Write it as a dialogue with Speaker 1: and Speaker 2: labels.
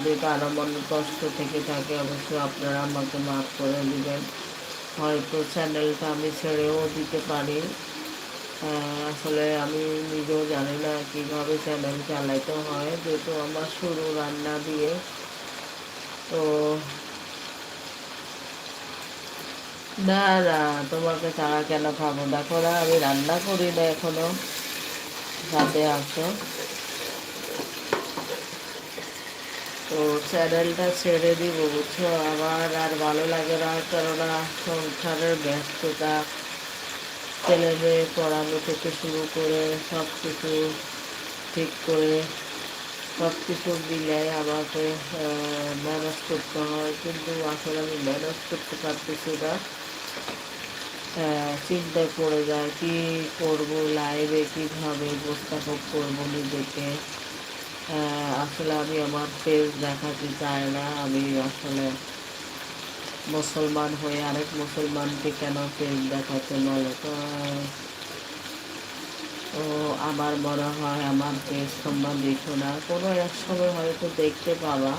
Speaker 1: যদি কারো মনে কষ্ট থেকে থাকে অবশ্যই আপনারা আমাকে মাফ করে দিবেন। হয়তো চ্যানেলটা আমি ছেড়েও দিতে পারি। আসলে আমি নিজেও জানি না কীভাবে চ্যানেল চালাইতে হয়, যেহেতু আমার শুরু রান্না দিয়ে। তো না না, তোমাকে ছাড়া কেন খাবো? দেখো না, আমি রান্না করি না এখনো, সাথে আসো। তো চ্যানেলটা ছেড়ে দিব, বুঝছো? আমার আর ভালো লাগে না, কেননা সংসারের ব্যস্ততা, ছেলে মেয়ে পড়ানো থেকে শুরু করে সব কিছু ঠিক করে সব কিছু মিলে আমাকে ম্যানেজ করতে হয়, কিন্তু আসলে আমি ম্যানেজ করতে পারতেছি না। চিন্তায় পড়ে যায় কী করবো, লাইভে কীভাবে উপস্থাপন করবো নিজেকে। আসলে আমি আমার পেজ দেখাতে চাই না। আমি আসলে মুসলমান হয়ে আরেক মুসলমানকে কেন পেজ দেখাতে বলে? তো তো আমার মনে হয় আমার পেজ তোমরা দেখো না, কোনো এক সময় হয়তো দেখতে পাবা।